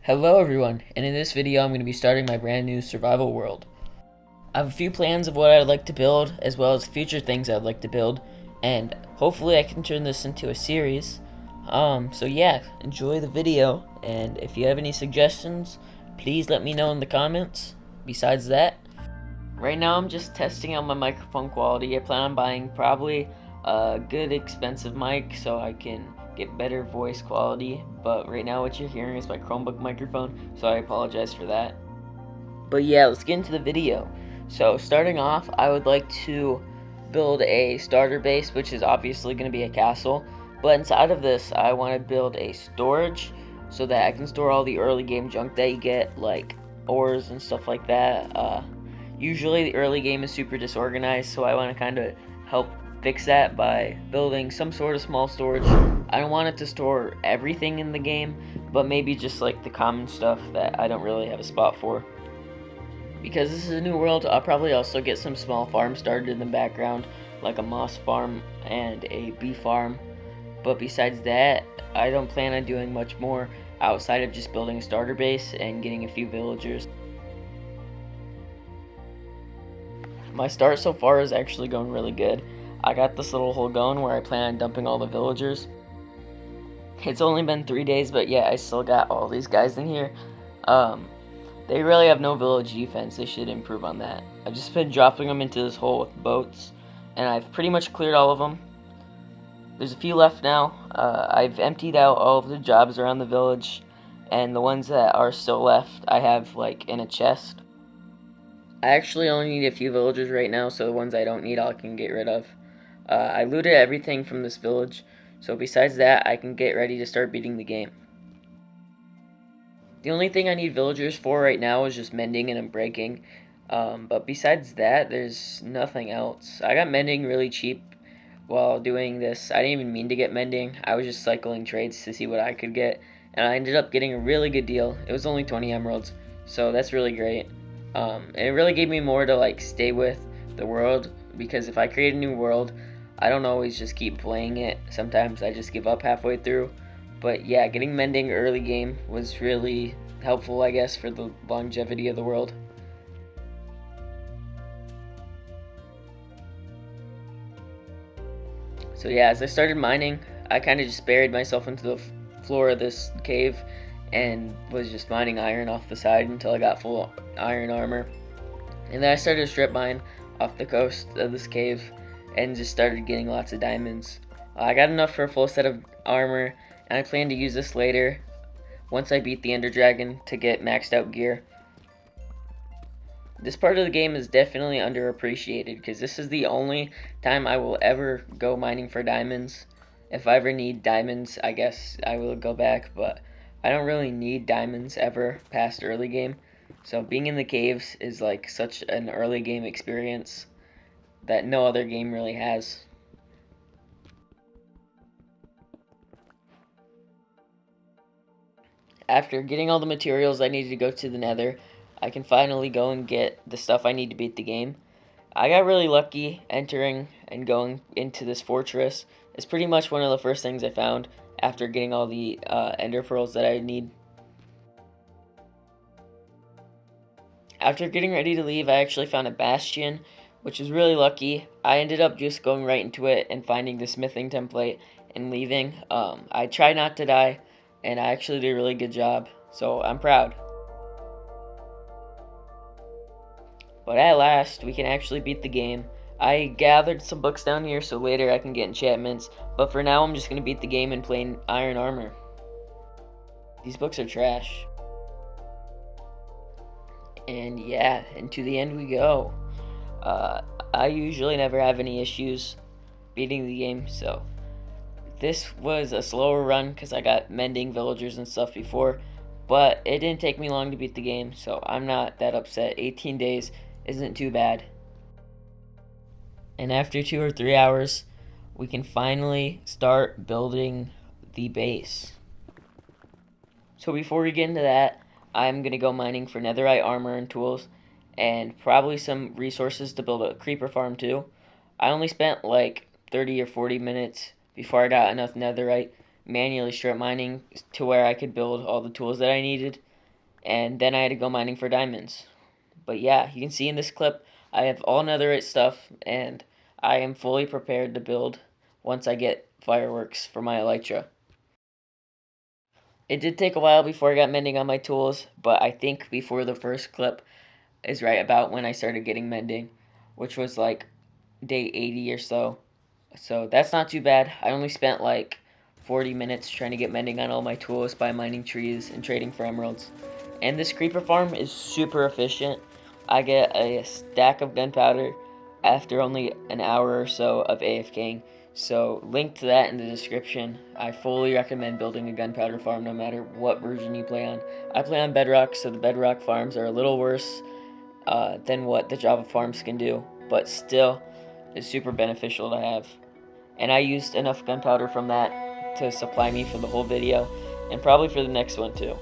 Hello everyone, and in this video I'm going to be starting my brand new survival world. I have a few plans of what I'd like to build, as well as future things I'd like to build, and hopefully I can turn this into a series. So yeah, enjoy the video, and if you have any suggestions, please let me know in the comments. Besides that, right now I'm just testing out my microphone quality. I plan on buying probably a good expensive mic so I can get better voice quality, but right now what you're hearing is my Chromebook microphone, so I apologize for that. But yeah, let's get into the video. So starting off, I would like to build a starter base, which is obviously going to be a castle, but inside of this I want to build a storage so that I can store all the early game junk that you get, like ores and stuff like that. Usually the early game is super disorganized, so I want to kind of help fix that by building some sort of small storage. I don't want it to store everything in the game, but maybe just like the common stuff that I don't really have a spot for. Because this is a new world, I'll probably also get some small farms started in the background, like a moss farm and a bee farm. But besides that, I don't plan on doing much more outside of just building a starter base and getting a few villagers. My start so far is actually going really good. I got this little hole going where I plan on dumping all the villagers. It's only been 3 days, but yeah, I still got all these guys in here. They really have no village defense. They should improve on that. I've just been dropping them into this hole with boats, and I've pretty much cleared all of them. There's a few left now. I've emptied out all of the jobs around the village, and the ones that are still left I have like in a chest. I actually only need a few villagers right now, so the ones I don't need I can get rid of. I looted everything from this village, so besides that I can get ready to start beating the game. The only thing I need villagers for right now is just mending and breaking, but besides that there's nothing else. I got mending really cheap while doing this. I didn't even mean to get mending. I was just cycling trades to see what I could get, and I ended up getting a really good deal. It was only 20 emeralds, so that's really great. And it really gave me more to like stay with the world, because if I create a new world, I don't always just keep playing it. Sometimes I just give up halfway through. But yeah, getting mending early game was really helpful, I guess, for the longevity of the world. So yeah, as I started mining, I kind of just buried myself into the floor of this cave and was just mining iron off the side until I got full iron armor. And then I started to strip mine off the coast of this cave and just started getting lots of diamonds. I got enough for a full set of armor, and I plan to use this later once I beat the Ender Dragon to get maxed out gear. This part of the game is definitely underappreciated because this is the only time I will ever go mining for diamonds. If I ever need diamonds, I guess I will go back, but I don't really need diamonds ever past early game. So being in the caves is like such an early game experience that no other game really has. After getting all the materials I needed to go to the nether, I can finally go and get the stuff I need to beat the game. I got really lucky entering and going into this fortress. It's pretty much one of the first things I found after getting all the ender pearls that I need. After getting ready to leave, I actually found a bastion, which is really lucky. I ended up just going right into it and finding the smithing template and leaving. I tried not to die, and I actually did a really good job, so I'm proud. But at last, we can actually beat the game. I gathered some books down here so later I can get enchantments, but for now I'm just going to beat the game in plain iron armor. These books are trash. And yeah, and to the end we go. I usually never have any issues beating the game, so this was a slower run because I got mending villagers and stuff before, but it didn't take me long to beat the game, so I'm not that upset. 18 days isn't too bad. And after 2 or 3 hours, we can finally start building the base. So before we get into that, I'm going to go mining for netherite armor and tools, and probably some resources to build a creeper farm too. I only spent like 30 or 40 minutes before I got enough netherite manually strip mining to where I could build all the tools that I needed. and then I had to go mining for diamonds. But yeah, you can see in this clip, I have all netherite stuff, and I am fully prepared to build once I get fireworks for my elytra. It did take a while before I got mending on my tools, but I think before the first clip is right about when I started getting mending, which was like day 80 or so. So that's not too bad. I only spent like 40 minutes trying to get mending on all my tools by mining trees and trading for emeralds. And this creeper farm is super efficient. I get a stack of gunpowder after only an hour or so of AFKing. So link to that in the description. I fully recommend building a gunpowder farm no matter what version you play on. I play on Bedrock, so the Bedrock farms are a little worse than what the Java farms can do, but still it's super beneficial to have. And I used enough gunpowder from that to supply me for the whole video, and probably for the next one too.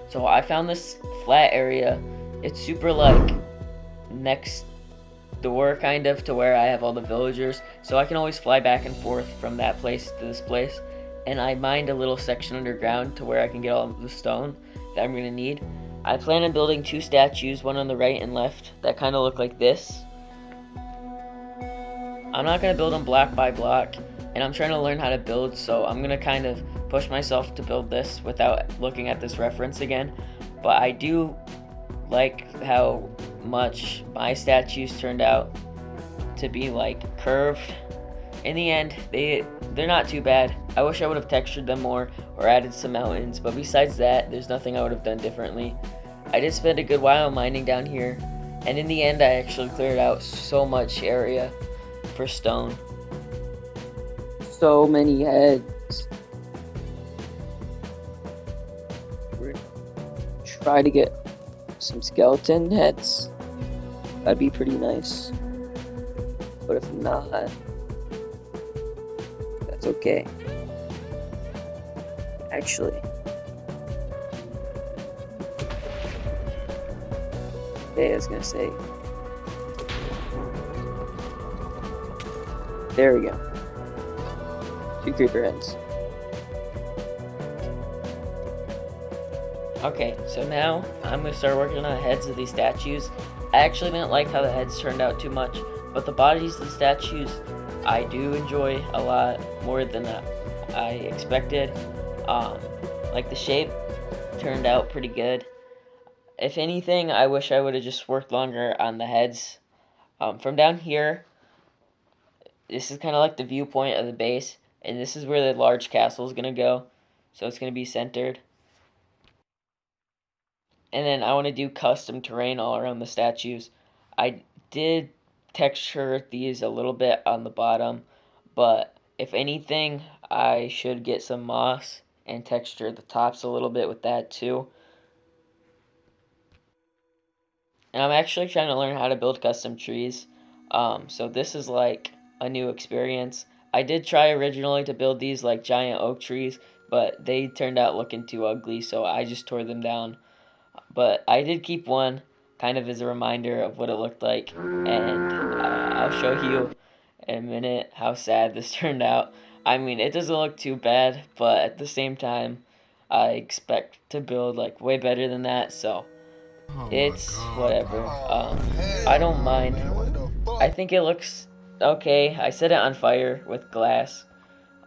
So I found this flat area. It's super like next door kind of to where I have all the villagers, so I can always fly back and forth from that place to this place. And I mined a little section underground to where I can get all the stone that I'm gonna need. I plan on building 2 statues, one on the right and left, that kind of look like this. I'm not going to build them block by block, and I'm trying to learn how to build, so I'm going to kind of push myself to build this without looking at this reference again. But I do like how much my statues turned out to be like curved. In the end, they're not too bad. I wish I would have textured them more or added some mountains, but besides that, there's nothing I would have done differently. I did spend a good while mining down here, and in the end I actually cleared out so much area for stone. So many heads. We're gonna try to get some skeleton heads. That'd be pretty nice. But if not, that's okay. Actually, okay, I was gonna say, there we go. 2 creeper heads. Okay, so now I'm gonna start working on the heads of these statues. I actually didn't like how the heads turned out too much, but the bodies of the statues I do enjoy a lot more than I expected. Like the shape turned out pretty good. If anything, I wish I would have just worked longer on the heads. From down here, this is kind of like the viewpoint of the base, and this is where the large castle is going to go, so it's going to be centered. And then I want to do custom terrain all around the statues. I did texture these a little bit on the bottom, but if anything, I should get some moss and texture the tops a little bit with that too. And I'm actually trying to learn how to build custom trees. So this is like a new experience. I did try originally to build these like giant oak trees, but they turned out looking too ugly, so I just tore them down. But I did keep one kind of as a reminder of what it looked like, and I'll show you in a minute how sad this turned out. I mean, it doesn't look too bad, but at the same time, I expect to build like way better than that, so it's whatever. I don't mind. I think it looks okay. I set it on fire with glass.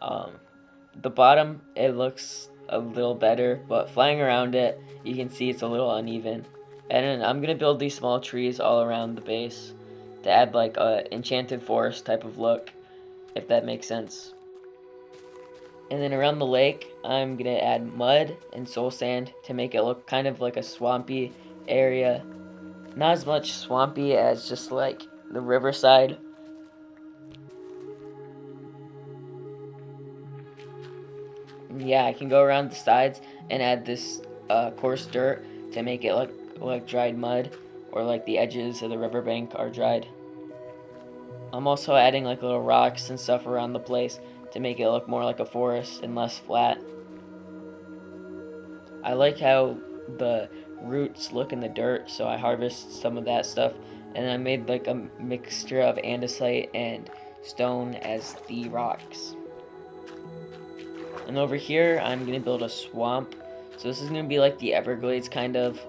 The bottom, it looks a little better, but flying around it, you can see it's a little uneven. And then I'm gonna build these small trees all around the base to add like a enchanted forest type of look, if that makes sense. And then around the lake, I'm gonna add mud and soul sand to make it look kind of like a swampy area. Not as much swampy as just like the riverside. Yeah, I can go around the sides and add this coarse dirt to make it look like dried mud, or like the edges of the riverbank are dried. I'm also adding like little rocks and stuff around the place to make it look more like a forest and less flat. I like how the roots look in the dirt, so I harvest some of that stuff, and I made like a mixture of andesite and stone as the rocks. And over here, I'm going to build a swamp So this is going to be like the Everglades kind of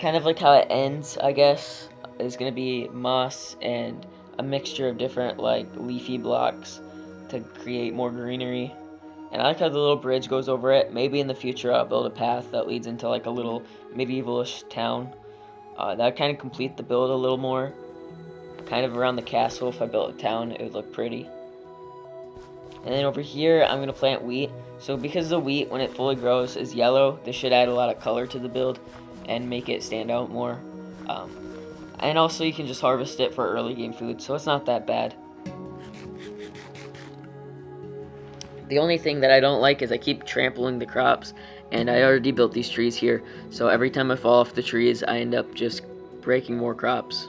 like how it ends, I guess, is going to be moss and a mixture of different like leafy blocks to create more greenery. And I like how the little bridge goes over it. Maybe in the future I'll build a path that leads into like a little medievalish town. That would kind of complete the build a little more. Kind of around the castle, if I built a town, it would look pretty. And then over here, I'm going to plant wheat. So because the wheat, when it fully grows, is yellow, this should add a lot of color to the build and make it stand out more. And also you can just harvest it for early game food, so it's not that bad. The only thing that I don't like is I keep trampling the crops, and I already built these trees here, so every time I fall off the trees, I end up just breaking more crops.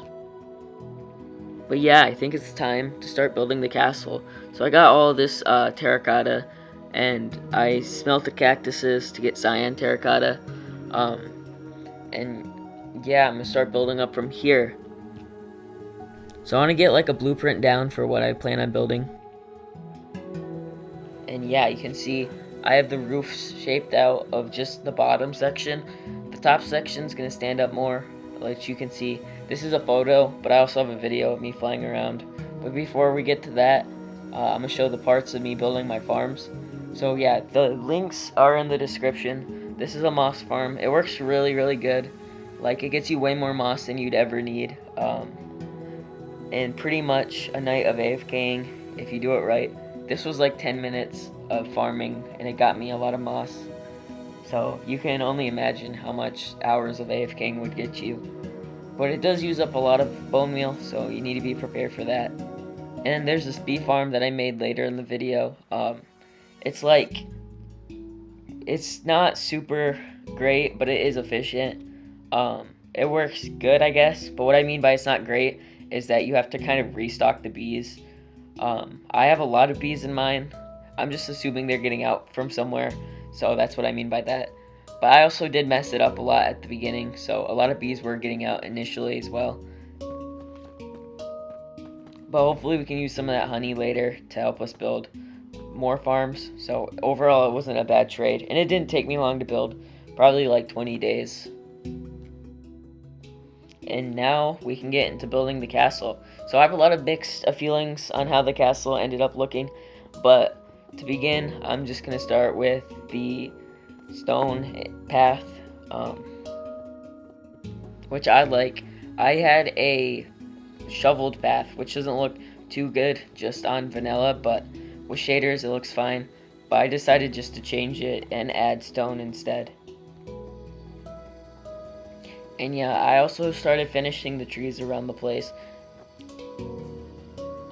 But yeah, I think it's time to start building the castle. So I got all this terracotta, and I smelt the cactuses to get cyan terracotta. And yeah, I'm gonna start building up from here. So I want to get like a blueprint down for what I plan on building. And yeah, you can see I have the roofs shaped out of just the bottom section. The top section is going to stand up more, like you can see. This is a photo, but I also have a video of me flying around. But before we get to that, I'm going to show the parts of me building my farms. So yeah, the links are in the description. This is a moss farm. It works really, really good. Like, it gets you way more moss than you'd ever need. And pretty much a night of AFKing, if you do it right. This was like 10 minutes of farming, and it got me a lot of moss. So you can only imagine how much hours of AFKing would get you. But it does use up a lot of bone meal, so you need to be prepared for that. And then there's this bee farm that I made later in the video. It's not super great, but it is efficient. It works good, I guess. But what I mean by it's not great is that you have to kind of restock the bees. I have a lot of bees in mine. I'm just assuming they're getting out from somewhere, so that's what I mean by that. But I also did mess it up a lot at the beginning, so a lot of bees were getting out initially as well. But hopefully we can use some of that honey later to help us build more farms. So overall it wasn't a bad trade, and it didn't take me long to build, probably like 20 days. And now we can get into building the castle. So I have a lot of mixed feelings on how the castle ended up looking, but to begin, I'm just going to start with the stone path, which I like. I had a shoveled path, which doesn't look too good just on vanilla, but with shaders it looks fine. But I decided just to change it and add stone instead. And yeah, I also started finishing the trees around the place.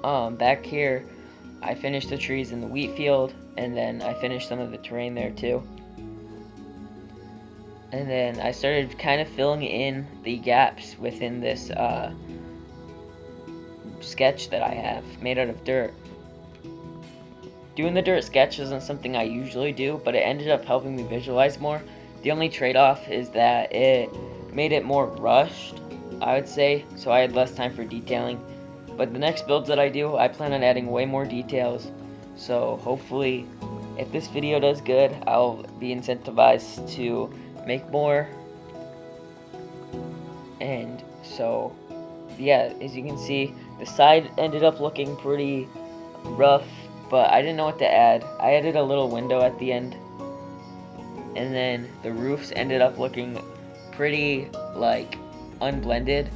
Back here, I finished the trees in the wheat field, and then I finished some of the terrain there too. And then I started kind of filling in the gaps within this sketch that I have made out of dirt. Doing the dirt sketch isn't something I usually do, but it ended up helping me visualize more. The only trade-off is that it made it more rushed, I would say, so I had less time for detailing. But the next builds that I do, I plan on adding way more details, so hopefully if this video does good, I'll be incentivized to make more. And so yeah, as you can see, the side ended up looking pretty rough, but I didn't know what to add. I added a little window at the end, and then the roofs ended up looking pretty like unblended,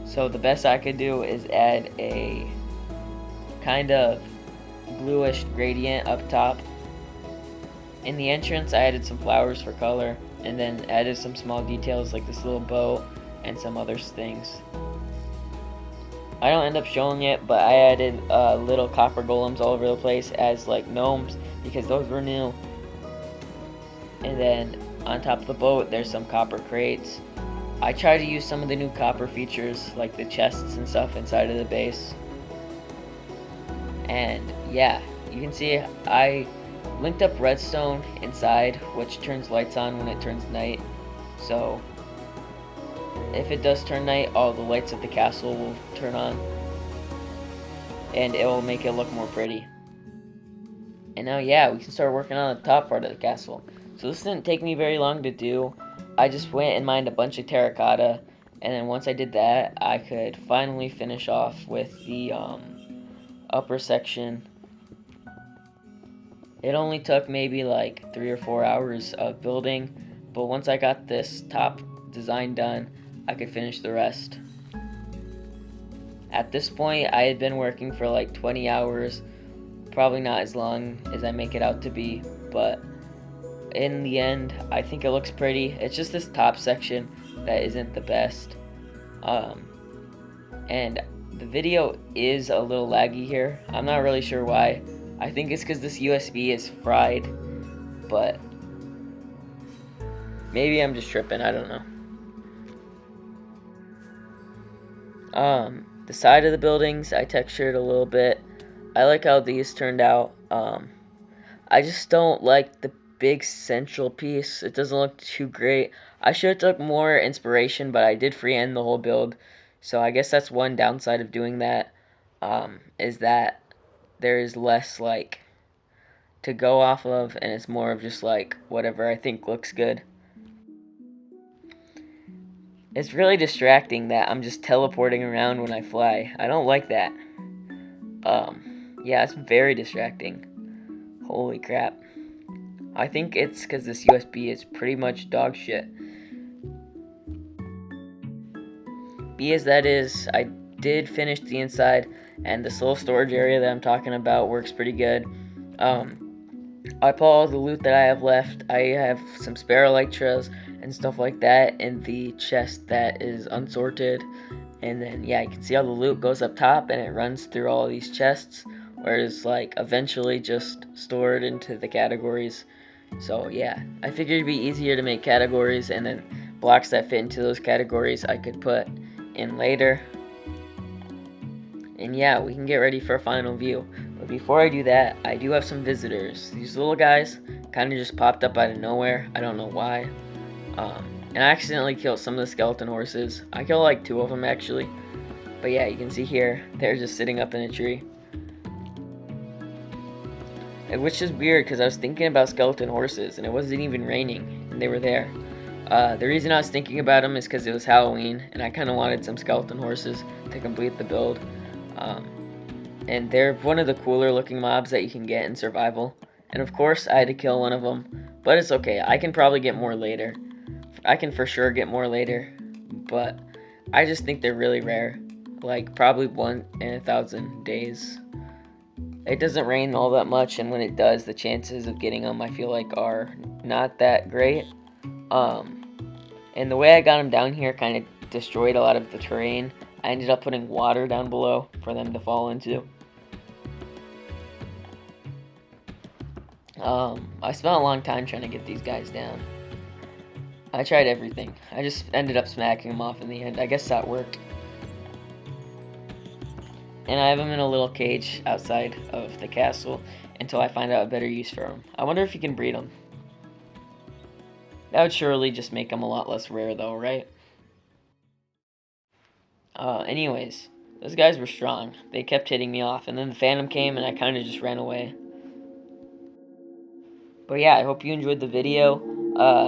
so the best I could do is add a kind of bluish gradient up top. In the entrance I added some flowers for color, and then added some small details like this little bow and some other things. I don't end up showing it, but I added little copper golems all over the place as like gnomes, because those were new. And then on top of the boat there's some copper crates. I try to use some of the new copper features like the chests and stuff inside of the base. And yeah, you can see I linked up redstone inside, which turns lights on when it turns night. So if it does turn night, all the lights of the castle will turn on, and it will make it look more pretty. And now yeah, we can start working on the top part of the castle. So this didn't take me very long to do. I just went and mined a bunch of terracotta, and then once I did that, I could finally finish off with the upper section. It only took maybe like 3 or 4 hours of building, but once I got this top design done, I could finish the rest. At this point, I had been working for like 20 hours, probably not as long as I make it out to be, but in the end, I think it looks pretty. It's just this top section that isn't the best. And the video is a little laggy here. I'm not really sure why. I think it's because this USB is fried, but maybe I'm just tripping, I don't know. The side of the buildings, I textured a little bit. I like how these turned out. I just don't like the big central piece. It doesn't look too great. I should have took more inspiration, but I did freehand the whole build. So I guess that's one downside of doing that, is that there is less like to go off of, and it's more of just like whatever I think looks good. It's really distracting that I'm just teleporting around when I fly. I don't like that. Yeah, it's very distracting. Holy crap. I think it's because this USB is pretty much dog shit. Be as that is, I did finish the inside, and this little storage area that I'm talking about works pretty good. I put all the loot that I have left. I have some spare elytras and stuff like that in the chest that is unsorted. And then, yeah, you can see how the loot goes up top and it runs through all these chests, where it's like eventually just stored into the categories. So yeah, I figured it'd be easier to make categories, and then blocks that fit into those categories I could put in later. And yeah, we can get ready for a final view. But before I do that, I do have some visitors. These little guys kind of just popped up out of nowhere. I don't know why. And I accidentally killed some of the skeleton horses. I killed like 2 of them actually. But yeah, you can see here, they're just sitting up in a tree. Which is weird because I was thinking about skeleton horses and it wasn't even raining and they were there. The reason I was thinking about them is because it was Halloween and I kind of wanted some skeleton horses to complete the build. And they're one of the cooler looking mobs that you can get in survival. And of course I had to kill one of them, but it's okay. I can probably get more later. I can for sure get more later, but I just think they're really rare. Like probably 1 in 1,000 days. It doesn't rain all that much, and when it does, the chances of getting them I feel like are not that great. And the way I got them down here kind of destroyed a lot of the terrain. I ended up putting water down below for them to fall into. I spent a long time trying to get these guys down. I tried everything. I just ended up smacking them off in the end. I guess that worked. And I have them in a little cage outside of the castle until I find out a better use for them. I wonder if you can breed them. That would surely just make them a lot less rare though, right? Anyways, those guys were strong. They kept hitting me off, and then the phantom came and I kind of just ran away. But yeah, I hope you enjoyed the video.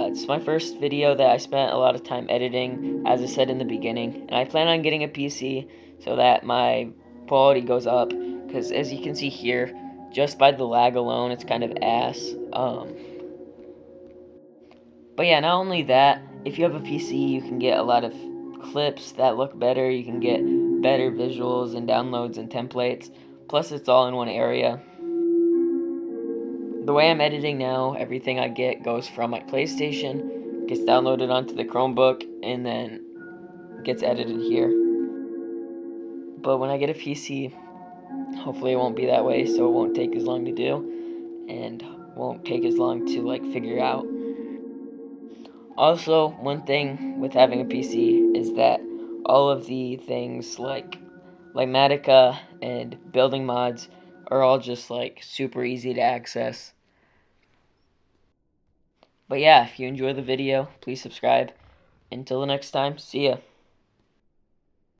It's my first video that I spent a lot of time editing, as I said in the beginning. And I plan on getting a PC so that my quality goes up. Because as you can see here, just by the lag alone, it's kind of ass. But yeah, not only that, if you have a PC, you can get a lot of clips that look better. You can get better visuals and downloads and templates. Plus, it's all in one area. The way I'm editing now, everything I get goes from my PlayStation, gets downloaded onto the Chromebook, and then gets edited here. But when I get a PC, hopefully it won't be that way, so it won't take as long to do, and won't take as long to like figure out. Also, one thing with having a PC is that all of the things like Matica and building mods are all just like super easy to access. But yeah, if you enjoy the video, please subscribe. Until the next time, see ya.